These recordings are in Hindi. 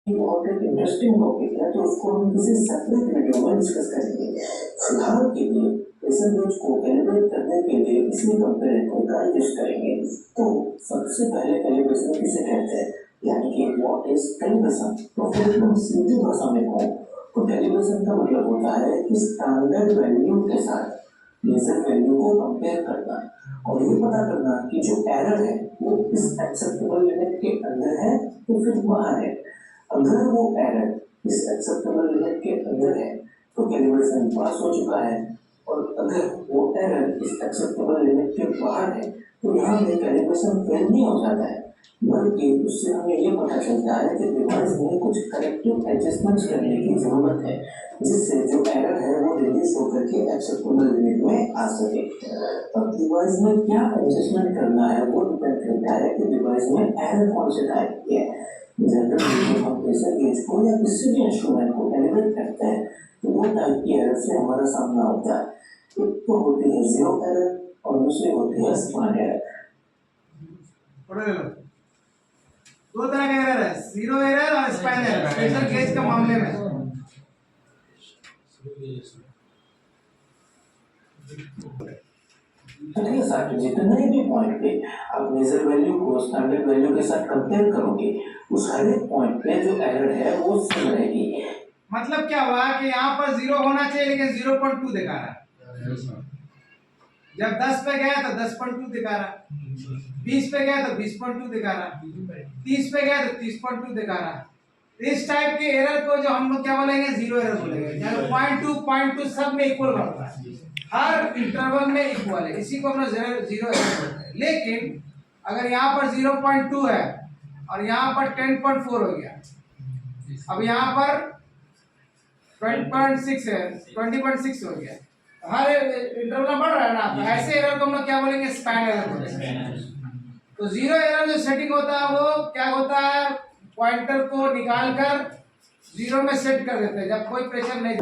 बहुत एक इंटरेस्टिंग टॉपिक है, तो उसको हम किसी सेपरेट वीडियो में डिस्कस करेंगे। फिलहाल के लिए परसेंटेज को कैलिब्रेट करने के लिए इसी कंपैरेटर का यूज करेंगे। तो सबसे पहले कैलिब्रेशन किसे कहते हैं, यानी कि व्हाट इज कैलिब्रेशन। तो फिर हम सीधी भाषा में कहूं तो कैलिब्रेशन का मतलब होता है कि स्टैंडर्ड वैल्यू के साथ मेजर वैल्यू को कंपेयर करना और ये पता करना कि जो एरर है वो इस एक्सेप्टेबल लिमिट के अंदर है तो फिर बाहर है। अगर वो एरर इस एक्सेप्टेबल लिमिट के अंदर है तो कैलिब्रेशन पास हो चुका है, और अगर वो एरर इस एक्सेप्टेबल लिमिट के बाहर है तो यहाँ पे कैलिब्रेशन फेल नहीं हो जाता है, बल्कि उससे हमें ये पता चलता है कि डिवाइस में कुछ करेक्टिव एडजस्टमेंट्स करने की जरूरत है, जिससे जो एरर है वो रिलीज होकर के एक्सेप्टेबल लिमिट में आ सके। अब डिवाइस में क्या एडजस्टमेंट करना है वो डिपेंड करता है कि डिवाइस में एरर कौन से टाइप की है। जनरली हम प्रेशर गेज को या किसी भी इंस्ट्रूमेंट को कैलिब्रेट करते हैं तो दो टाइप की एरर से हमारा सामना होता है। एक तो होती है जीरो एरर और दूसरी होती है स्पैन एरर। दो तरह का एरर है, जीरो एरर और स्पैन एरर प्रेशर गेज के मामले में। चलिए साथ जितने भी पॉइंट पे आप मेजर वैल्यू को स्टैंडर्ड वैल्यू के साथ कंपेयर करोगे उस हर एक पॉइंट पे जो एरर है वो सेम रहेगी। मतलब क्या हुआ कि यहाँ पर जीरो होना चाहिए लेकिन 0.2 दिखा रहा। जब 10 पे गया तो 10.2 दिखा रहा, 20 पे गया तो 20.2 दिखा रहा, 30 पे गया तो 30.2 दिखा रहा। इस टाइप के एरर को जो हम लोग क्या बोलेंगे, जीरो एरर बोलेंगे। 0.2 सब में इक्वल बढ़ता है, हर इंटरवल में इक्वल है, इसी को हम जीरो एरर बोलते हैं। लेकिन अगर यहाँ पर 0.2 है और यहाँ पर 10.4 हो गया, अब यहाँ पर 20.6 है, 20.6 हो गया, हर इंटरवल में बढ़ रहा है ना, तो ऐसे एरर को हम लोग क्या बोलेंगे, स्पैन एरर बोलेंगे। तो जीरो एरर जो सेटिंग होता है वो क्या होता है, पॉइंटर को निकालकर जीरो में सेट कर देते हैं जब कोई प्रेशर नहीं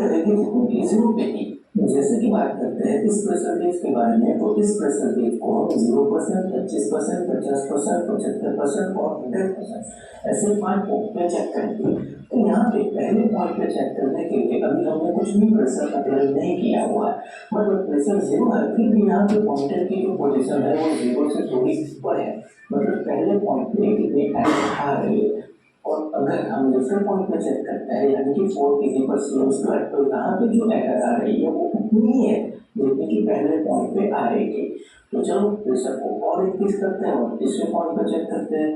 रहेगी। जैसे कि बात करते हैं इस प्रेशर गेज के बारे में, तो इस प्रेशर गेज को हम 0%, 25%, 50%, 75% और 100% ऐसे 5 पॉइंट पे चेक करेंगे। तो यहाँ पे पहले पॉइंट पे चेक करने के लिए अभी हमने कुछ भी प्रेशर अप्लाई नहीं किया हुआ है, मतलब प्रेशर जीरो है, फिर भी यहाँ पे पॉइंटर की जो पोजीशन है वो जीरो से थोड़ी ऊपर है, मतलब पहले पॉइंट पे कितनी एरर आ रही है। और अगर हम दूसरे पॉइंट पे चेक करते हैं यानी कि 4 kg पर सीएम स्क्वायर, तो यहाँ पे जो एरर आ रही है वो उतनी ही है जितनी कि पहले पॉइंट पे आ रही थी। तो चलो प्रेशर को और इंक्रीज करते हैं और तीसरे पॉइंट पे चेक करते हैं,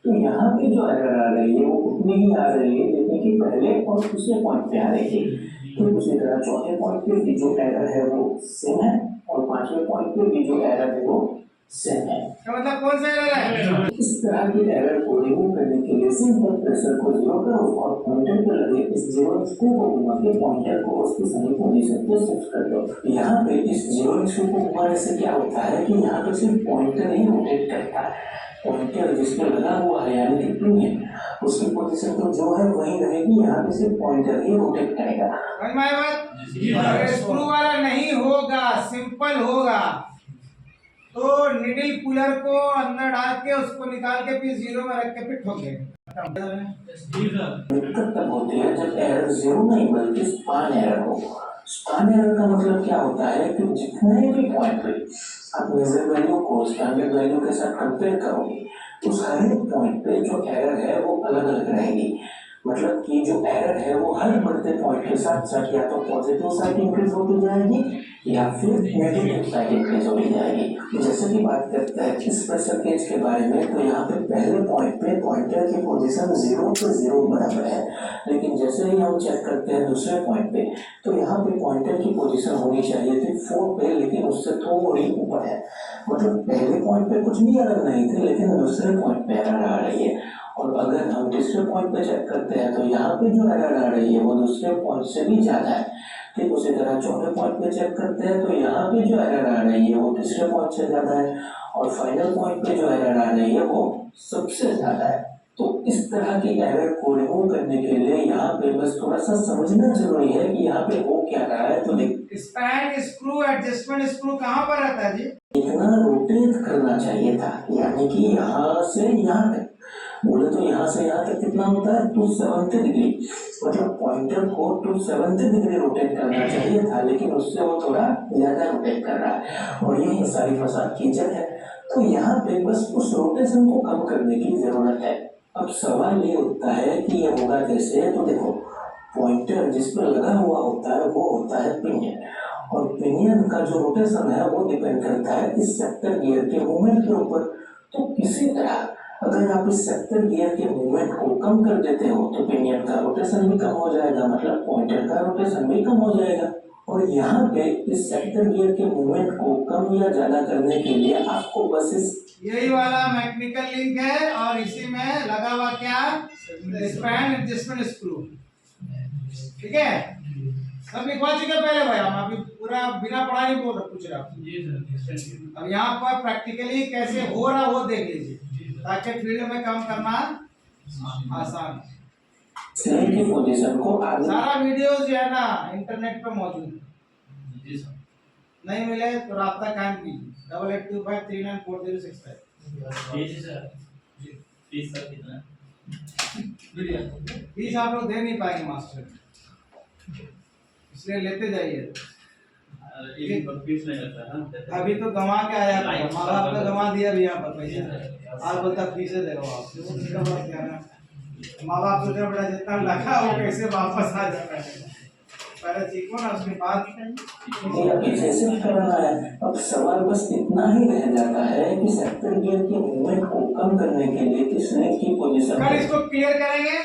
तो यहाँ पे जो एरर आ रही है वो उतनी ही आ रही है जितनी कि पहले और दूसरे पॉइंट पे आ रही थी। तो उसी तरह चौथे पॉइंट पे भी जो एरर है वो सेम है और पांचवें पॉइंट पे भी जो एरर है वो सेम है। मतलब कौन सा एरर है? इस तरह की एरर को रिमूव करने के लिए सिंपल प्रेशर को जीरो करो और पॉइंटर पे लगे इस जीरो स्क्रू को घुमा के पॉइंटर को उसकी सही पोजीशन पे शिफ्ट कर दो। यहाँ पे इस जीरो स्क्रू को घुमाने से क्या होता है कि यहाँ पे सिर्फ पॉइंटर ही रोटेट करता है, पॉइंटर जिसपे लगा हुआ है यानी कि पिन उसकी पोजीशन तो जो है वही रहेगी, यहाँ पे सिर्फ पॉइंटर ही रोटेट करेगा। स्क्रू वाला नहीं होगा, सिंपल होगा तो निडल पुलर को अंदर डाल के उसको निकाल के फिर जीरो में रख के फिर ठोक देंगे। दिक्कत तब होती है जब एरर जीरो नहीं बल्कि स्पैन एरर हो। स्पैन एरर का मतलब क्या होता है कि जितने भी पॉइंट पे आप मेजर वैल्यू को स्टैंडर्ड वैल्यू के साथ कंपेयर करोगे उस हर एक पॉइंट पे जो एरर है वो अलग अलग रहेगी, मतलब कि जो एरर है वो हर बढ़ते पॉइंट के साथ साथ या तो पॉजिटिव साइड इंक्रीज होती जाएगी या फिर नेगेटिव साइड इंक्रीज होती जाएगी। जैसे कि बात करते हैं इस प्रेशर गेज के बारे में, तो यहाँ पे पहले पॉइंट पे पॉइंटर की पोजीशन 0 से 0 बराबर है, लेकिन जैसे ही हम चेक करते हैं दूसरे पॉइंट पे तो यहाँ पे पॉइंटर की पोजीशन होनी चाहिए थी 4 पे, लेकिन उससे थोड़ी ऊपर है, मतलब पहले पॉइंट पे कुछ भी एरर नहीं थी लेकिन दूसरे पॉइंट पे एरर आ रही है। और अगर हम तीसरे पॉइंट पे चेक करते हैं तो यहाँ पे जो एरर आ रही है वो दूसरे पॉइंट से भी ज्यादा है। ठीक उसी तरह चौथे पॉइंट पे चेक करते हैं तो यहाँ पे जो एरर आ रही है वो तीसरे पॉइंट से ज्यादा है और फाइनल पॉइंट पे जो एरर आ रही है वो सबसे ज्यादा है। तो इस तरह की एरर को रिमूव करने के लिए यहाँ पे बस थोड़ा सा समझना जरूरी है कि यहाँ पे हो क्या रहा है। तो स्पैन स्क्रू एडजस्टमेंट स्क्रू कहाँ पर रहता है जी? इतना रोटेट करना चाहिए था, यानी कि यहाँ से यहाँ तक, बोले तो यहाँ से यहाँ तक कितना होता है 270 डिग्री, मतलब पॉइंटर को 270 डिग्री रोटेट करना चाहिए था, लेकिन उससे वो थोड़ा ज्यादा रोटेट कर रहा है और यही सारी फसाद की जड़ है। तो यहाँ पे बस उस रोटेशन को कम करने की जरूरत है। अब सवाल ये उठता है कि ये होगा कैसे। तो देखो, पॉइंटर जिस पर लगा हुआ होता है वो होता है पिनियन, और पिनियन का जो रोटेशन है वो डिपेंड करता है इस सेक्टर गियर के मूवमेंट के ऊपर। तो किसी तरह अगर आप इस सेक्टर गियर के मूवमेंट को कम कर देते हो तो पिनियन का रोटेशन भी कम हो जाएगा, मतलब पॉइंटर का रोटेशन भी कम हो जाएगा। और यहाँ पे इस सेक्टर गियर के मूवमेंट को कम या ज्यादा करने के लिए आपको बस इस यही वाला मैकेनिकल लिंक है और इसी में लगा हुआ क्या, स्पैन एडजस्टमेंट स्क्रू। ठीक है, सब लिखवा चुके पहले भाई, हम अभी पूरा बिना पढ़ा नहीं बोल पूछ रहा। अब यहाँ पर प्रैक्टिकली कैसे हो रहा वो देख लीजिए ताकि फील्ड में काम करना आसान। सेल की पोजीशन को सारा वीडियो जो है ना इंटरनेट पे मौजूद है, नहीं मिले तो राब्ता कायम कीजिए 8825394065। फीस आप लोग दे नहीं पाएंगे मास्टर, इसलिए लेते जाइए। अभी तो गंवा के आया, माँ बाप का गंवा दिया भी यहाँ पर पैसा, आज बोलता फीसे देगा आपसे। माँ बाप सोचा बेटा जितना लगा वो कैसे वापस आ जाता है, पहले सीखो ना उसके बाद पीछे शिफ्ट करना है। अब सवाल बस इतना ही रह जाता है कि सेक्टर गियर के मूवमेंट को कम करने के लिए किस लिंक की पोजीशन कल इसको क्लियर करेंगे।